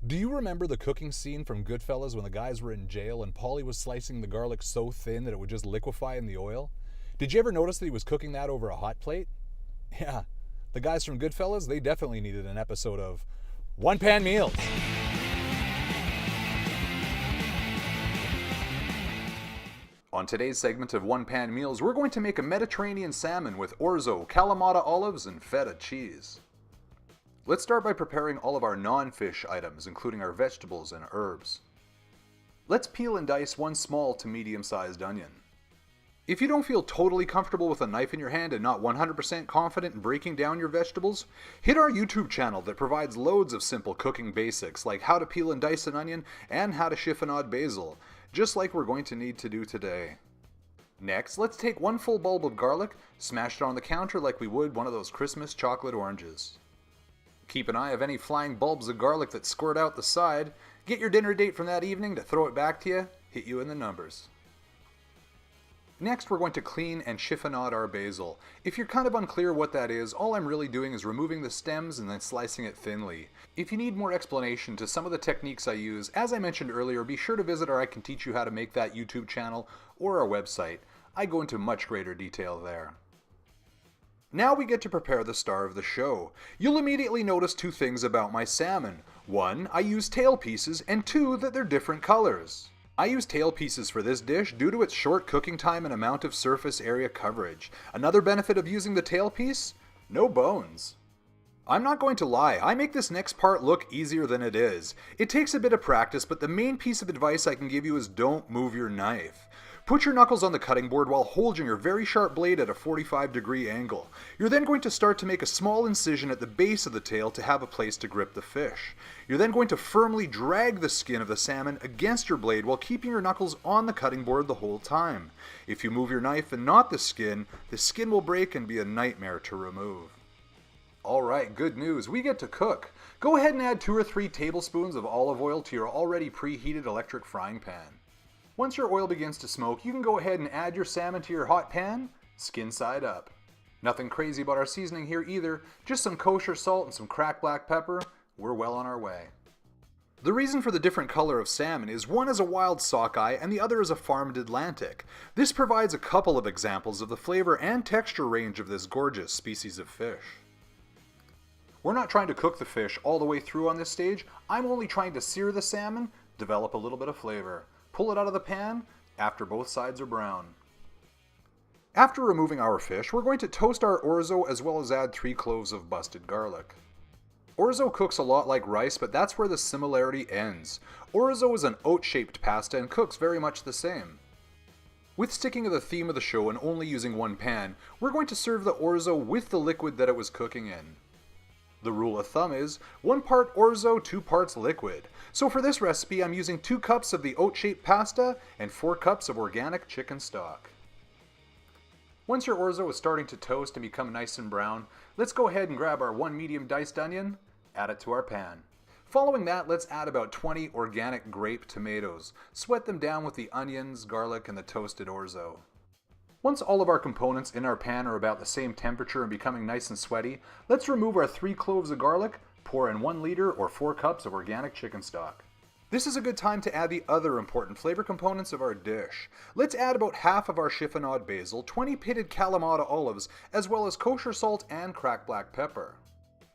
Do you remember the cooking scene from Goodfellas when the guys were in jail and Paulie was slicing the garlic so thin that it would just liquefy in the oil? Did you ever notice that he was cooking that over a hot plate? Yeah, the guys from Goodfellas, they definitely needed an episode of One Pan Meals. On today's segment of One Pan Meals, we're going to make a Mediterranean salmon with orzo, Kalamata olives, and feta cheese. Let's start by preparing all of our non-fish items, including our vegetables and herbs. Let's peel and dice one small to medium-sized onion. If you don't feel totally comfortable with a knife in your hand and not 100% confident in breaking down your vegetables, hit our YouTube channel that provides loads of simple cooking basics like how to peel and dice an onion and how to chiffonade basil, just like we're going to need to do today. Next, let's take one full bulb of garlic, smash it on the counter like we would one of those Christmas chocolate oranges. Keep an eye of any flying bulbs of garlic that squirt out the side. Get your dinner date from that evening to throw it back to you, hit you in the numbers. Next, we're going to clean and chiffonade our basil. If you're kind of unclear what that is, all I'm really doing is removing the stems and then slicing it thinly. If you need more explanation to some of the techniques I use, as I mentioned earlier, be sure to visit our I Can Teach You How to Make That YouTube channel or our website. I go into much greater detail there. Now we get to prepare the star of the show. You'll immediately notice two things about my salmon. One, I use tail pieces, and two, that they're different colors. I use tail pieces for this dish due to its short cooking time and amount of surface area coverage. Another benefit of using the tail piece? No bones. I'm not going to lie, I make this next part look easier than it is. It takes a bit of practice, but the main piece of advice I can give you is don't move your knife. Put your knuckles on the cutting board while holding your very sharp blade at a 45-degree angle. You're then going to start to make a small incision at the base of the tail to have a place to grip the fish. You're then going to firmly drag the skin of the salmon against your blade while keeping your knuckles on the cutting board the whole time. If you move your knife and not the skin will break and be a nightmare to remove. Alright, good news, we get to cook. Go ahead and add 2 or 3 tablespoons of olive oil to your already preheated electric frying pan. Once your oil begins to smoke, you can go ahead and add your salmon to your hot pan, skin side up. Nothing crazy about our seasoning here either, just some kosher salt and some cracked black pepper. We're well on our way. The reason for the different color of salmon is one is a wild sockeye and the other is a farmed Atlantic. This provides a couple of examples of the flavor and texture range of this gorgeous species of fish. We're not trying to cook the fish all the way through on this stage, I'm only trying to sear the salmon, develop a little bit of flavor. Pull it out of the pan after both sides are brown. After removing our fish, we're going to toast our orzo as well as add 3 cloves of busted garlic. Orzo cooks a lot like rice, but that's where the similarity ends. Orzo is an oat-shaped pasta and cooks very much the same. With sticking to the theme of the show and only using one pan, we're going to serve the orzo with the liquid that it was cooking in. The rule of thumb is 1 part orzo, 2 parts liquid. So for this recipe, I'm using 2 cups of the oat-shaped pasta and 4 cups of organic chicken stock. Once your orzo is starting to toast and become nice and brown, let's go ahead and grab our 1 medium diced onion, add it to our pan. Following that, let's add about 20 organic grape tomatoes. Sweat them down with the onions, garlic, and the toasted orzo. Once all of our components in our pan are about the same temperature and becoming nice and sweaty, let's remove our 3 cloves of garlic, pour in 1 liter or 4 cups of organic chicken stock. This is a good time to add the other important flavor components of our dish. Let's add about half of our chiffonade basil, 20 pitted Kalamata olives, as well as kosher salt and cracked black pepper.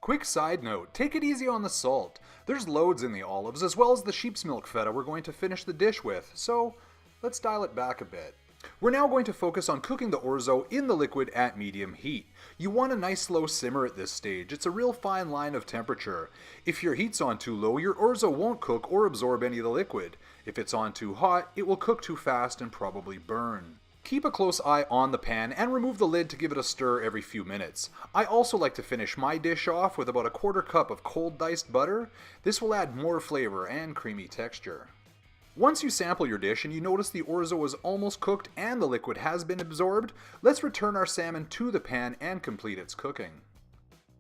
Quick side note, take it easy on the salt. There's loads in the olives, as well as the sheep's milk feta we're going to finish the dish with, so let's dial it back a bit. We're now going to focus on cooking the orzo in the liquid at medium heat. You want a nice slow simmer at this stage. It's a real fine line of temperature. If your heat's on too low, your orzo won't cook or absorb any of the liquid. If it's on too hot, it will cook too fast and probably burn. Keep a close eye on the pan and remove the lid to give it a stir every few minutes. I also like to finish my dish off with about a 1/4 cup of cold diced butter. This will add more flavor and creamy texture. Once you sample your dish and you notice the orzo is almost cooked and the liquid has been absorbed, let's return our salmon to the pan and complete its cooking.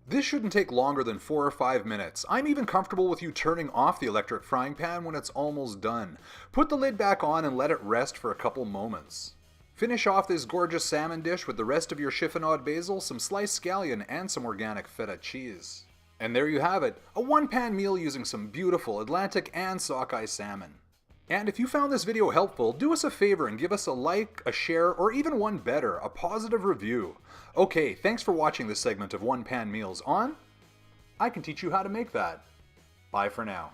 This shouldn't take longer than 4 or 5 minutes. I'm even comfortable with you turning off the electric frying pan when it's almost done. Put the lid back on and let it rest for a couple moments. Finish off this gorgeous salmon dish with the rest of your chiffonade basil, some sliced scallion, and some organic feta cheese. And there you have it, a one-pan meal using some beautiful Atlantic and sockeye salmon. And if you found this video helpful, do us a favor and give us a like, a share, or even one better, a positive review. Okay, thanks for watching this segment of One Pan Meals on I Can Teach You How to Make That. Bye for now.